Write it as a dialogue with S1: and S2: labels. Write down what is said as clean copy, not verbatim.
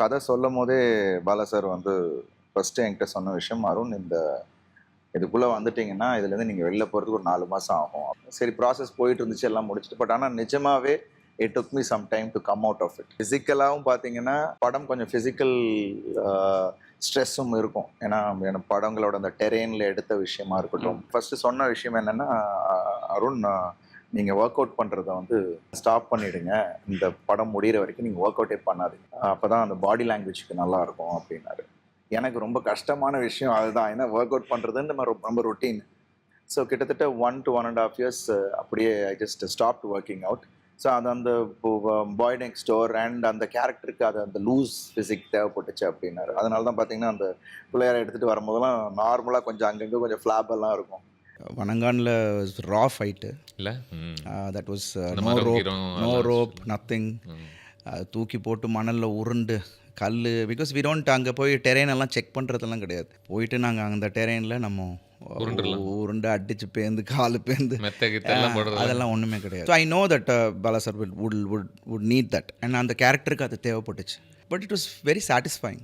S1: கதை சொல்லும் போதே பாலா சார் வந்து ஃபஸ்ட்டு என்கிட்ட சொன்ன விஷயம், அருண் இந்த இதுக்குள்ளே வந்துட்டிங்கன்னா இதுலேருந்து நீங்கள் வெளில போகிறதுக்கு ஒரு 4 மாதம் ஆகும். சரி ப்ராசஸ் போயிட்டு இருந்துச்சு, எல்லாம் முடிச்சுட்டு. பட் ஆனால் நிஜமாவே it took me some time to come out of it. ஃபிசிக்கலாகவும் பார்த்தீங்கன்னா படம் கொஞ்சம் ஃபிசிக்கல் ஸ்ட்ரெஸ்ஸும் இருக்கும். ஏன்னா எனக்கு படங்களோட அந்த டெரெயினில் எடுத்த விஷயமா இருக்கட்டும். ஃபஸ்ட்டு சொன்ன விஷயம் என்னென்னா, அருண் நீங்கள் ஒர்க் அவுட் பண்ணுறத வந்து ஸ்டாப் பண்ணிவிடுங்க, இந்த படம் முடிகிற வரைக்கும் நீங்கள் ஒர்க் அவுட்டே பண்ணாதீங்க, அப்போ தான் அந்த பாடி லாங்குவேஜ்க்கு நல்லாயிருக்கும் அப்படின்னாரு. எனக்கு ரொம்ப கஷ்டமான விஷயம் அதுதான். ஏன்னா ஒர்க் அவுட் பண்ணுறதுன்னு நம்ம ரொம்ப ரொட்டீன். ஸோ கிட்டத்தட்ட 1 to 1.5 years அப்படியே I just stopped working out. So அது அந்த பாய் நெக்ஸ்ட் டோர் அண்ட் அந்த கேரக்டருக்கு அது அந்த லூஸ் ஃபிசிக் தேவைப்பட்டுச்சு அப்படின்னாரு. அதனால தான் பார்த்தீங்கன்னா அந்த பிள்ளையாரை எடுத்துகிட்டு வரும்போதெல்லாம் நார்மலாக கொஞ்சம் அங்கங்கே கொஞ்சம் ஃப்ளாப்பெல்லாம் இருக்கும்.
S2: வனங்கானில் ரா ஃபைட்டு
S3: இல்லை
S2: that was no rope nothing. தூக்கி போட்டு மணலில் உருண்டு கல், பிகாஸ் வி டோன்ட் அங்கே போய் டெரெயினெல்லாம் செக் பண்ணுறதெல்லாம் கிடையாது. போயிட்டு நாங்கள் அந்த டெரெயினில் நம்ம உருண்டு அடிச்சு பேந்து காலு பேந்து அதெல்லாம் ஒன்றுமே கிடையாது. So I know that Bala sir would need that, and அந்த கேரக்டருக்கு அது தேவைப்பட்டுச்சு. But it was very satisfying.